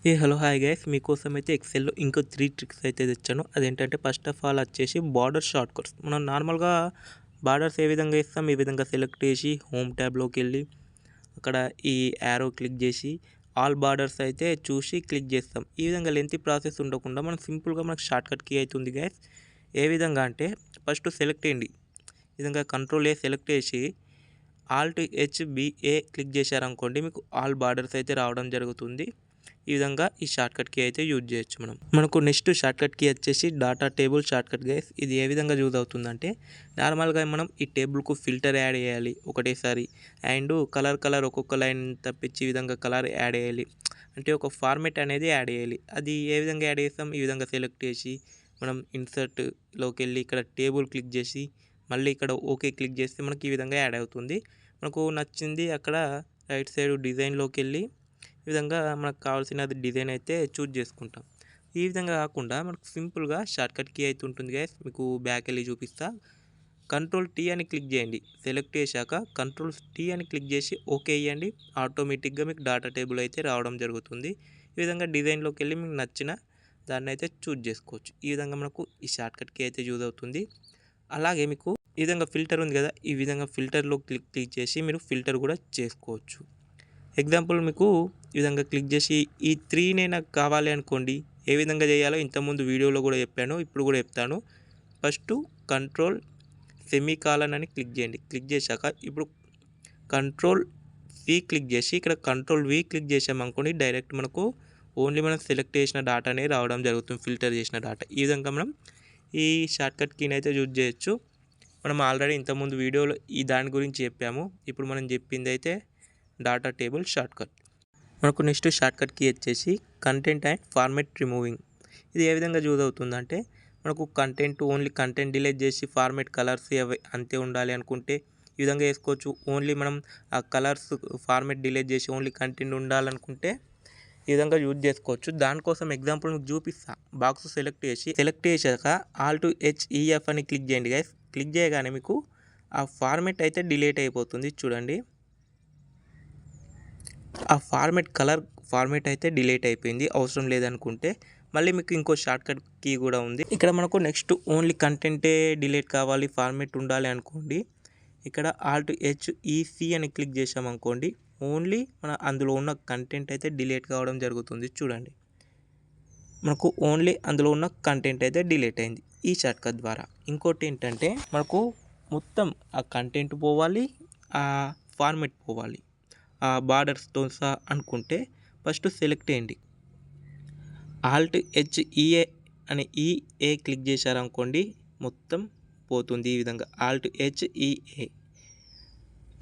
Hello hi guys, మీకోసం అయితే ఎక్సెల్‌లో ఇంకో 3 ట్రిక్స్ అయితే తెచ్చాను. అదేంటంటే ఫస్ట్ ఆఫ్ ఆల్ వచ్చేసి బార్డర్ షార్ట్ కట్స్. మనం నార్మల్‌గా బార్డర్స్ ఏ విధంగా ఇస్తాం, ఈ విధంగా సెలెక్ట్ చేసి హోమ్ ట్యాబ్‌లోకెళ్ళి అక్కడ ఈ యారో క్లిక్ చేసి ఆల్ బార్డర్స్ అయితే చూసి క్లిక్ చేస్తాం. ఈ విధంగా లెంతీ ప్రాసెస్ ఉండకుండా మనం సింపుల్‌గా మనకు షార్ట్ కట్ కీ అయితే ఉంది గైస్. ఏ విధంగా అంటే ఫస్ట్ సెలెక్ట్ చేయండి. ఈ విధంగా కంట్రోల్ ఏ సెలెక్ట్ చేసి ఆల్ట్ హెచ్‌బిఏ క్లిక్ చేశారనుకోండి, మీకు ఆల్ బార్డర్స్ అయితే రావడం జరుగుతుంది. ఈ విధంగా ఈ షార్ట్కట్ కీ అయితే యూజ్ చేయొచ్చు మనకు నెక్స్ట్ షార్ట్కట్ కీ వచ్చేసి డాటా టేబుల్ షార్ట్కట్ గైస్. ఇది ఏ విధంగా యూజ్ అవుతుందంటే, నార్మల్గా మనం ఈ టేబుల్కు ఫిల్టర్ యాడ్ చేయాలి ఒకటేసారి, అండ్ కలర్ ఒక్కొక్క లైన్ తప్పించి ఈ విధంగా కలర్ యాడ్ చేయాలి. అంటే ఒక ఫార్మేట్ అనేది యాడ్ చేయాలి. అది ఏ విధంగా యాడ్ చేస్తాం, ఈ విధంగా సెలెక్ట్ చేసి మనం ఇన్సర్ట్లోకి వెళ్ళి ఇక్కడ టేబుల్ క్లిక్ చేసి మళ్ళీ ఇక్కడ ఓకే క్లిక్ చేస్తే మనకి ఈ విధంగా యాడ్ అవుతుంది. మనకు నచ్చింది అక్కడ రైట్ సైడ్ డిజైన్లోకి వెళ్ళి ఈ విధంగా మనకు కావాల్సినది డిజైన్ అయితే చూజ్ చేసుకుంటాం. ఈ విధంగా కాకుండా మనకు సింపుల్గా షార్ట్కట్ కీ అయితే ఉంటుంది గైస్. మీకు బ్యాక్ వెళ్ళి చూపిస్తా. కంట్రోల్ టీ అని క్లిక్ చేయండి. సెలెక్ట్ చేశాక కంట్రోల్ టీ అని క్లిక్ చేసి ఓకే ఇవ్వండి. ఆటోమేటిక్గా మీకు డాటా టేబుల్ అయితే రావడం జరుగుతుంది. ఈ విధంగా డిజైన్లోకి వెళ్ళి మీకు నచ్చిన దాన్ని అయితే చూజ్ చేసుకోవచ్చు. ఈ విధంగా మనకు ఈ షార్ట్కట్ కీ అయితే యూజ్ అవుతుంది. అలాగే మీకు ఈ విధంగా ఫిల్టర్ ఉంది కదా, ఈ విధంగా ఫిల్టర్లో క్లిక్ చేసి మీరు ఫిల్టర్ కూడా చేసుకోవచ్చు. ఎగ్జాంపుల్ మీకు ఈ విధంగా క్లిక్ చేసి ఈ 3 నాకు కావాలి అనుకోండి. ఏ విధంగా చేయాలో ఇంతకుముందు వీడియోలో కూడా చెప్పాను, ఇప్పుడు కూడా చెప్తాను. ఫస్ట్ కంట్రోల్ సెమీకాలన్ అని క్లిక్ చేయండి. క్లిక్ చేశాక ఇప్పుడు కంట్రోల్ సి క్లిక్ చేసి ఇక్కడ కంట్రోల్ వి క్లిక్ చేసామనుకోండి, డైరెక్ట్ మనకు ఓన్లీ మనం సెలెక్ట్ చేసిన డాటానే రావడం జరుగుతుంది, ఫిల్టర్ చేసిన డాటా. ఈ విధంగా మనం ఈ షార్ట్కట్ కీని అయితే యూజ్ చేయొచ్చు. మనం ఆల్రెడీ ఇంతకుముందు వీడియోలో దాని గురించి చెప్పాము. ఇప్పుడు మనం చెప్పింది అయితే డాటా టేబుల్ షార్ట్కట్. మనకు నెక్స్ట్ షార్ట్కట్ కీ వచ్చేసి కంటెంట్ అండ్ ఫార్మెట్ రిమూవింగ్. ఇది ఏ విధంగా యూజ్ అవుతుందంటే, మనకు ఓన్లీ కంటెంట్ డిలీట్ చేసి ఫార్మెట్ కలర్స్ అవి అంతే ఉండాలి అనుకుంటే ఈ విధంగా వేసుకోవచ్చు. ఓన్లీ మనం ఆ కలర్స్ ఫార్మెట్ డిలీట్ చేసి ఓన్లీ కంటెంట్ ఉండాలనుకుంటే ఈ విధంగా యూజ్ చేసుకోవచ్చు. దానికోసం ఎగ్జాంపుల్ మీకు చూపిస్తా. బాక్స్ సెలెక్ట్ చేశాక ఆల్ట్ హెచ్ఈఎఫ్ అని క్లిక్ చేయండి గైస్. క్లిక్ చేయగానే మీకు ఆ ఫార్మెట్ అయితే డిలీట్ అయిపోతుంది. చూడండి, ఆ ఫార్మెట్ అయితే డిలీట్ అయిపోయింది. అవసరం లేదనుకుంటే మళ్ళీ మీకు ఇంకో షార్ట్కట్ కీ కూడా ఉంది. ఇక్కడ మనకు నెక్స్ట్ ఓన్లీ కంటెంటే డిలీట్ కావాలి, ఫార్మెట్ ఉండాలి అనుకోండి. ఇక్కడ ఆల్ట్ హెచ్ఈసి అని క్లిక్ చేసామనుకోండి, ఓన్లీ మన అందులో ఉన్న కంటెంట్ అయితే డిలీట్ కావడం జరుగుతుంది. చూడండి, మనకు ఓన్లీ అందులో ఉన్న కంటెంట్ అయితే డిలీట్ అయింది ఈ షార్ట్కట్ ద్వారా. ఇంకోటి ఏంటంటే, మనకు మొత్తం ఆ కంటెంట్ పోవాలి, ఆ ఫార్మెట్ పోవాలి, ఆ బార్డర్స్తో సహా అనుకుంటే ఫస్ట్ సెలెక్ట్ చేయండి. ఆల్ట్ హెచ్ఈఏ అని ఈఏ క్లిక్ చేశారనుకోండి, మొత్తం పోతుంది. ఈ విధంగా Alt హెచ్ఈఏ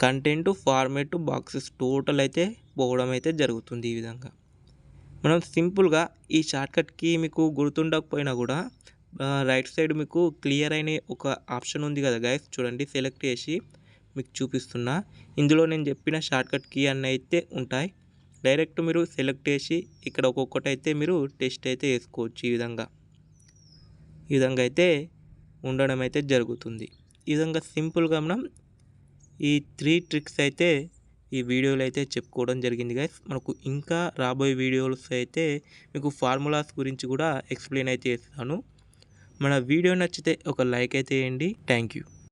content format boxes total అయితే పోవడం అయితే జరుగుతుంది. ఈ విధంగా మనం సింపుల్గా ఈ షార్ట్కట్ కీ మీకు గుర్తుండకపోయినా కూడా రైట్ సైడ్ మీకు క్లియర్ అయిన ఒక ఆప్షన్ ఉంది కదా గైస్, చూడండి. సెలెక్ట్ చేసి మీకు చూపిస్తున్నా. ఇందులో నేను చెప్పిన షార్ట్కట్ కీ అన్నీ అయితే ఉంటాయి. డైరెక్ట్ మీరు సెలెక్ట్ చేసి ఇక్కడ ఒక్కొక్కటి అయితే మీరు టెస్ట్ అయితే వేసుకోవచ్చు. ఈ విధంగా అయితే ఉండడం అయితే జరుగుతుంది. ఈ విధంగా సింపుల్గా మనం ఈ 3 ట్రిక్స్ అయితే ఈ వీడియోలో అయితే చెప్పుకోవడం జరిగింది గైస్. మనకు ఇంకా రాబోయే వీడియోస్ అయితే మీకు ఫార్ములాస్ గురించి కూడా ఎక్స్ప్లెయిన్ అయితే చేస్తాను. మన వీడియో నచ్చితే ఒక లైక్ అయితే వేయండి. Thank you.